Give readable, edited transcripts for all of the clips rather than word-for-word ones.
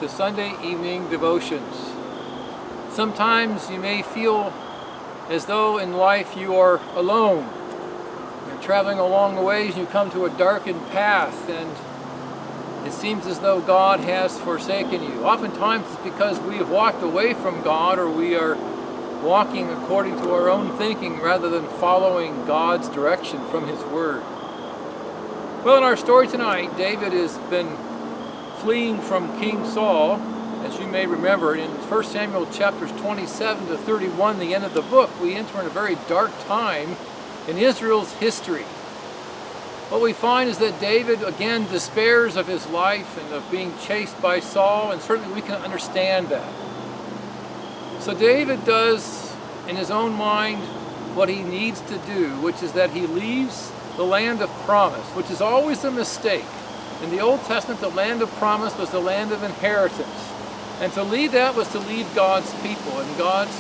to Sunday evening devotions. Sometimes you may feel as though in life you are alone. You're traveling along the ways and you come to a darkened path and it seems as though God has forsaken you. Oftentimes it's because we have walked away from God, or we are walking according to our own thinking rather than following God's direction from His Word. Well, in our story tonight, David has been fleeing from King Saul. As you may remember, in 1 Samuel chapters 27 to 31, the end of the book, we enter in a very dark time in Israel's history. What we find is that David again despairs of his life and of being chased by Saul, and certainly we can understand that. So David does in his own mind what he needs to do, which is that he leaves the land of promise, which is always a mistake. In the Old Testament, the land of promise was the land of inheritance. And to leave that was to leave God's people and God's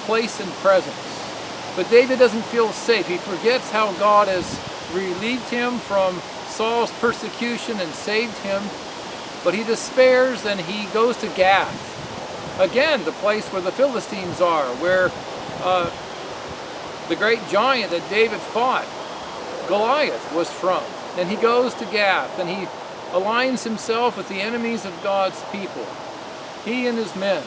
place and presence. But David doesn't feel safe. He forgets how God has relieved him from Saul's persecution and saved him. But he despairs and he goes to Gath. Again, the place where the Philistines are, where the great giant that David fought, Goliath, was from. And he goes to Gath and he aligns himself with the enemies of God's people, he and his men.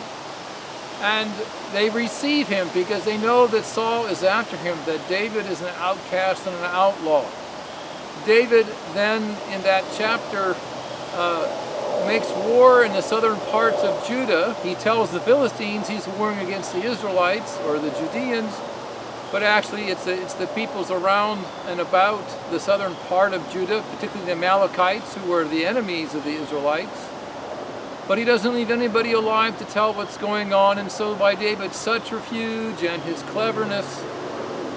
And they receive him because they know that Saul is after him, that David is an outcast and an outlaw. David then, in that chapter, makes war in the southern parts of Judah. He tells the Philistines he's warring against the Israelites or the Judeans, but actually it's the peoples around and about the southern part of Judah, particularly the Amalekites, who were the enemies of the Israelites. But he doesn't leave anybody alive to tell what's going on, and so by David's subterfuge and his cleverness,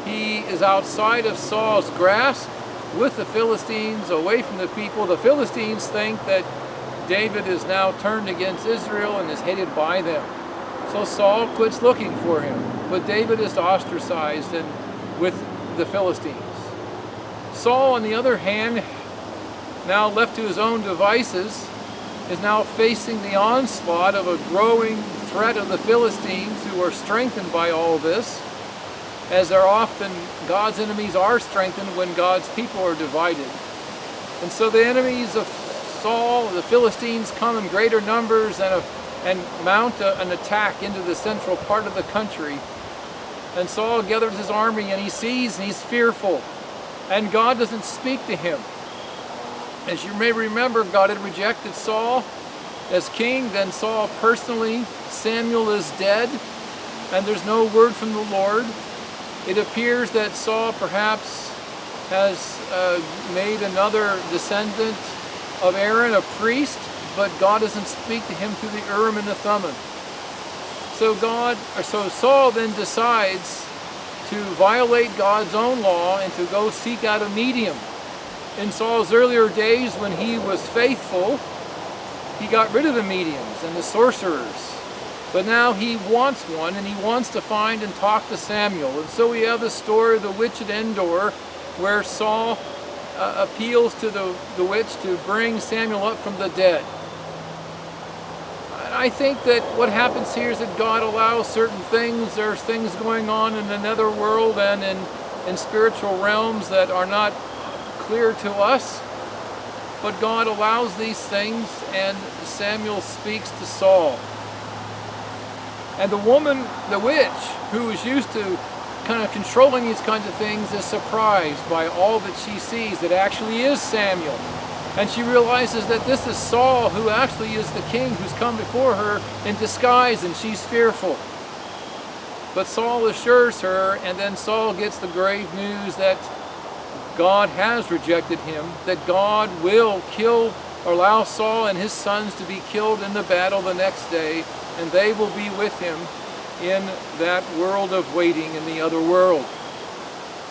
he is outside of Saul's grasp with the Philistines, away from the people. The Philistines think that David is now turned against Israel and is hated by them. So Saul quits looking for him, but David is ostracized and with the Philistines. Saul, on the other hand, now left to his own devices, is now facing the onslaught of a growing threat of the Philistines, who are strengthened by all this, as are often God's enemies are strengthened when God's people are divided. And so the enemies of Saul, the Philistines, come in greater numbers and mount an attack into the central part of the country. And Saul gathers his army and he sees and he's fearful. And God doesn't speak to him. As you may remember, God had rejected Saul as king, then Saul personally. Samuel is dead, and there's no word from the Lord. It appears that Saul perhaps has made another descendant of Aaron a priest, but God doesn't speak to him through the Urim and the Thummim. So Saul then decides to violate God's own law and to go seek out a medium. In Saul's earlier days, when he was faithful, he got rid of the mediums and the sorcerers. But now he wants one, and he wants to find and talk to Samuel. And so we have the story of the witch at Endor, where Saul appeals to the witch to bring Samuel up from the dead. I think that what happens here is that God allows certain things. There's things going on in the netherworld and in spiritual realms that are not clear to us, but God allows these things, and Samuel speaks to Saul. And the woman, the witch, who is used to kind of controlling these kinds of things, is surprised by all that she sees. That actually is Samuel. And she realizes that this is Saul, who actually is the king who's come before her in disguise, and she's fearful. But Saul assures her, and then Saul gets the grave news that God has rejected him, that God will kill or allow Saul and his sons to be killed in the battle the next day, and they will be with him in that world of waiting in the other world.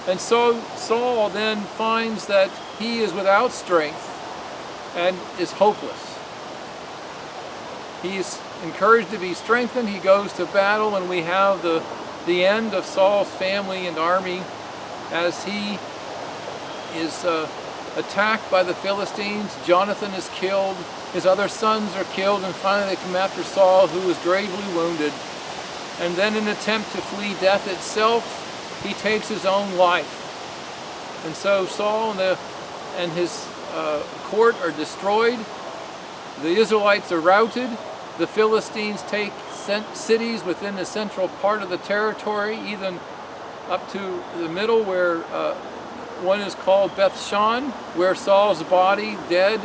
And so Saul then finds that he is without strength and is hopeless. He is encouraged to be strengthened. He goes to battle, and we have the end of Saul's family and army as he is attacked by the Philistines. Jonathan is killed. His other sons are killed, and finally they come after Saul, who is gravely wounded. And then in an attempt to flee death itself, he takes his own life. And so Saul and his court are destroyed. The Israelites are routed. The Philistines take cities within the central part of the territory, even up to the middle, where one is called Beth-shan, where Saul's body, dead,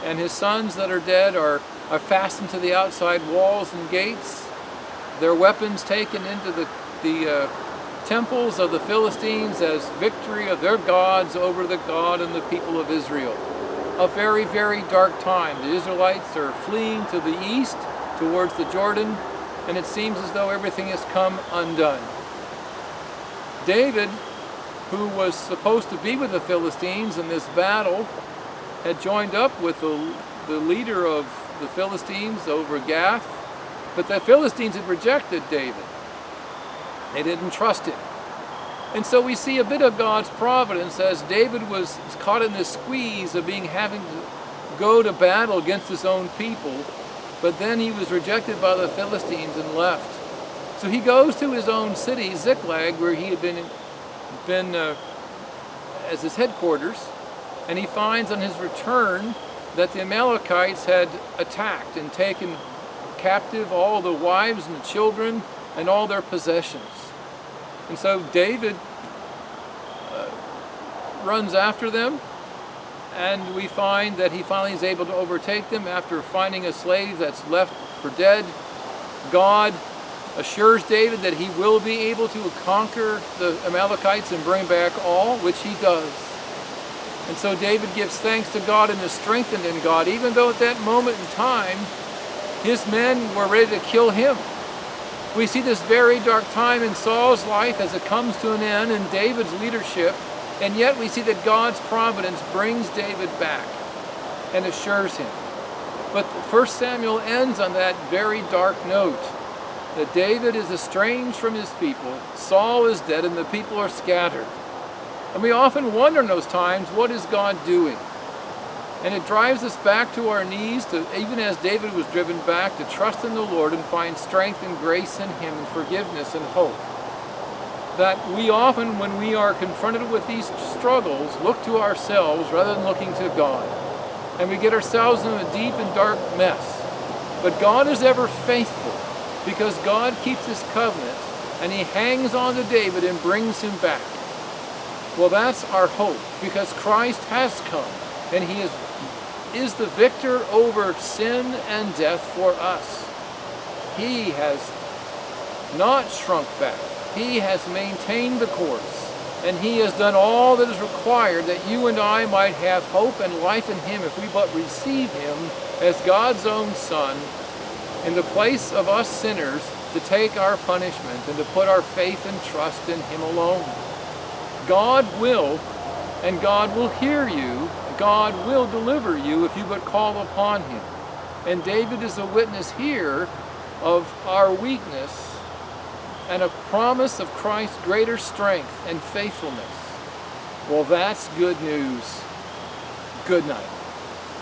and his sons that are dead are fastened to the outside walls and gates. Their weapons taken into the temples of the Philistines as victory of their gods over the God and the people of Israel. A very, very dark time. The Israelites are fleeing to the east towards the Jordan, and it seems as though everything has come undone. David, who was supposed to be with the Philistines in this battle, had joined up with the leader of the Philistines over Gath, but the Philistines had rejected David. They didn't trust him. And so we see a bit of God's providence as David was caught in this squeeze of having to go to battle against his own people, but then he was rejected by the Philistines and left. So he goes to his own city, Ziklag, where he had been as his headquarters, and he finds on his return that the Amalekites had attacked and taken captive all the wives and the children and all their possessions. And so David runs after them, and we find that he finally is able to overtake them after finding a slave that's left for dead. God assures David that he will be able to conquer the Amalekites and bring back all, which he does. And so David gives thanks to God and is strengthened in God, even though at that moment in time his men were ready to kill him. We see this very dark time in Saul's life as it comes to an end in David's leadership, and yet we see that God's providence brings David back and assures him. But 1 Samuel ends on that very dark note, that David is estranged from his people, Saul is dead, and the people are scattered. And we often wonder in those times, what is God doing? And it drives us back to our knees, even as David was driven back, to trust in the Lord and find strength and grace in him and forgiveness and hope. That we often, when we are confronted with these struggles, look to ourselves rather than looking to God. And we get ourselves in a deep and dark mess. But God is ever faithful, because God keeps his covenant, and he hangs on to David and brings him back. Well, that's our hope, because Christ has come, and he is the victor over sin and death for us. He has not shrunk back. He has maintained the course, and he has done all that is required that you and I might have hope and life in him if we but receive him as God's own Son in the place of us sinners, to take our punishment and to put our faith and trust in him alone. God will, and God will hear you. God will deliver you if you but call upon him. And David is a witness here of our weakness and a promise of Christ's greater strength and faithfulness. Well, that's good news. Good night.